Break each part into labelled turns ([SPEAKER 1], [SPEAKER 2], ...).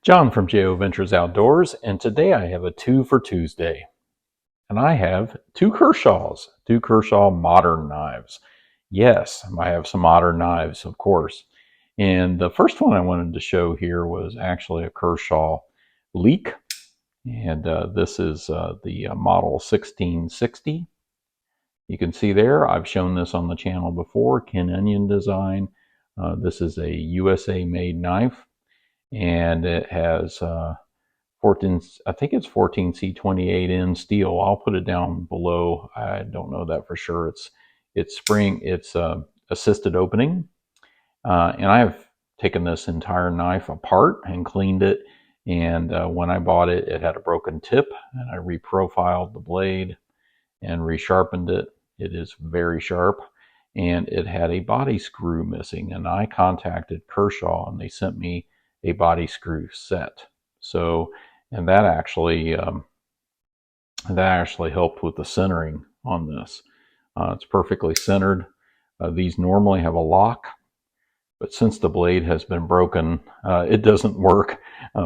[SPEAKER 1] John from J.O. Ventures Outdoors, and today I have a 2 for Tuesday. And I have two Kershaw modern knives. Yes, I have some modern knives, of course. And the first one I wanted to show here was actually a Kershaw Leek. And this is the model 1660. You can see there, I've shown this on the channel before, Ken Onion design. This is a USA made knife, and it has 14, I think it's 14C28N steel. I'll put it down below. I don't know that for sure. It's assisted opening, and I've taken this entire knife apart and cleaned it. And when I bought it, it had a broken tip, and I reprofiled the blade and resharpened it. It is very sharp, and it had a body screw missing. And I contacted Kershaw, and they sent me a body screw set. So, and that actually helped with the centering on this. It's perfectly centered. These normally have a lock, but since the blade has been broken, it doesn't work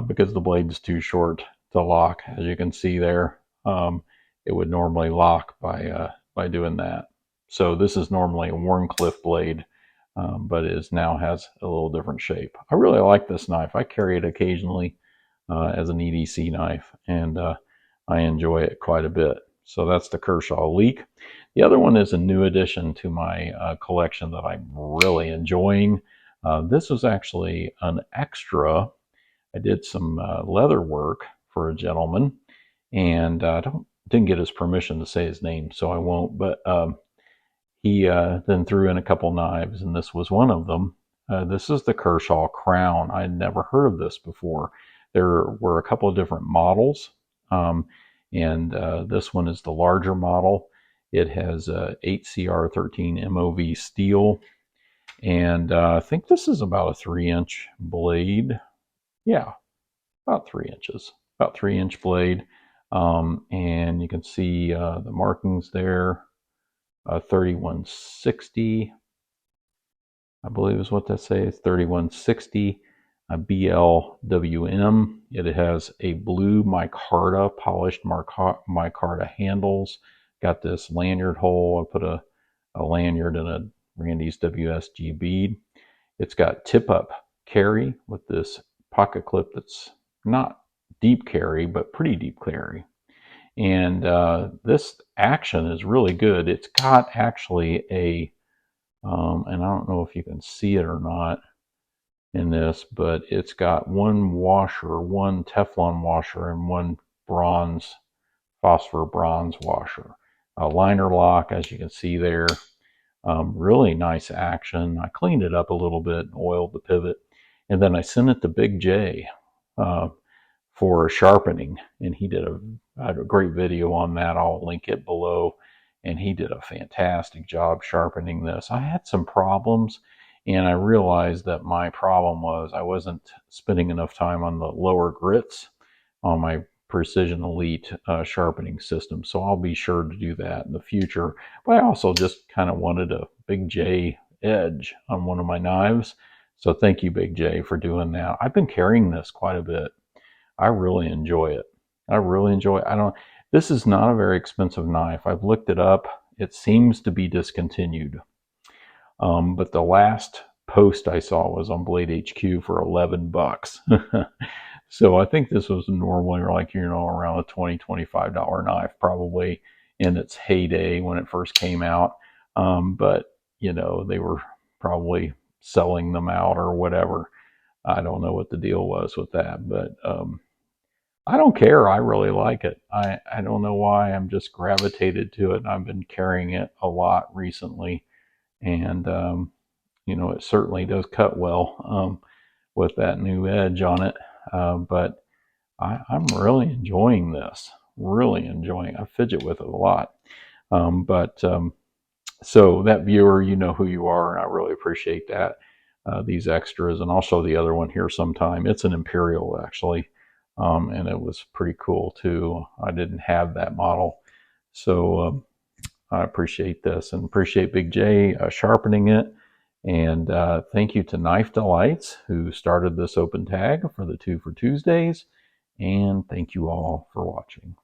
[SPEAKER 1] because the blade's too short to lock. As you can see there, it would normally lock by doing that. So this is normally a Warncliffe blade, but it now has a little different shape. I really like this knife. I carry it occasionally as an EDC knife, and I enjoy it quite a bit. So that's the Kershaw Leek. The other one is a new addition to my collection that I'm really enjoying. This was actually an extra. I did some leather work for a gentleman, and I didn't get his permission to say his name, so I won't. But he then threw in a couple knives, and this was one of them. This is the Kershaw Crown. I had never heard of this before. There were a couple of different models, and this one is the larger model. It has 8CR13 MOV steel, and I think this is about a 3-inch blade. Yeah, about 3 inches, about 3-inch blade. And you can see the markings there. 3160, I believe is what that says. 3160 BLWM. It has a blue micarta, polished micarta handles. Got this lanyard hole. I put a lanyard in a Randy's WSG bead. It's got tip-up carry with this pocket clip that's not deep carry, but pretty deep carry. And this action is really good. It's got actually a, and I don't know if you can see it or not in this, but it's got one washer, one Teflon washer, and one phosphor bronze washer. A liner lock, as you can see there. Really nice action. I cleaned it up a little bit and oiled the pivot. And then I sent it to Big J for sharpening, and he did a great video on that. I'll link it below, and he did a fantastic job sharpening this. I had some problems, and I realized that my problem was I wasn't spending enough time on the lower grits on my Precision Elite sharpening system, so I'll be sure to do that in the future. But I also just kind of wanted a Big J edge on one of my knives, so thank you, Big J, for doing that. I've been carrying this quite a bit. I really enjoy it. I really enjoy it. This is not a very expensive knife. I've looked it up. It seems to be discontinued. But the last post I saw was on Blade HQ for 11 bucks. So I think this was normally like, around a $20, $25 knife, probably in its heyday when it first came out. But, they were probably selling them out or whatever. I don't know what the deal was with that, but I don't care. I really like it. I don't know why. I'm just gravitated to it. I've been carrying it a lot recently, and it certainly does cut well with that new edge on it. But I'm really enjoying this. Really enjoying it. I fidget with it a lot. So that viewer, you know who you are, and I really appreciate that. These extras, and I'll show the other one here sometime. It's an Imperial, actually, and it was pretty cool too. I didn't have that model, so I appreciate this and appreciate Big J sharpening it, And thank you to Knife Delights, who started this open tag for the 2 for Tuesdays. And thank you all for watching.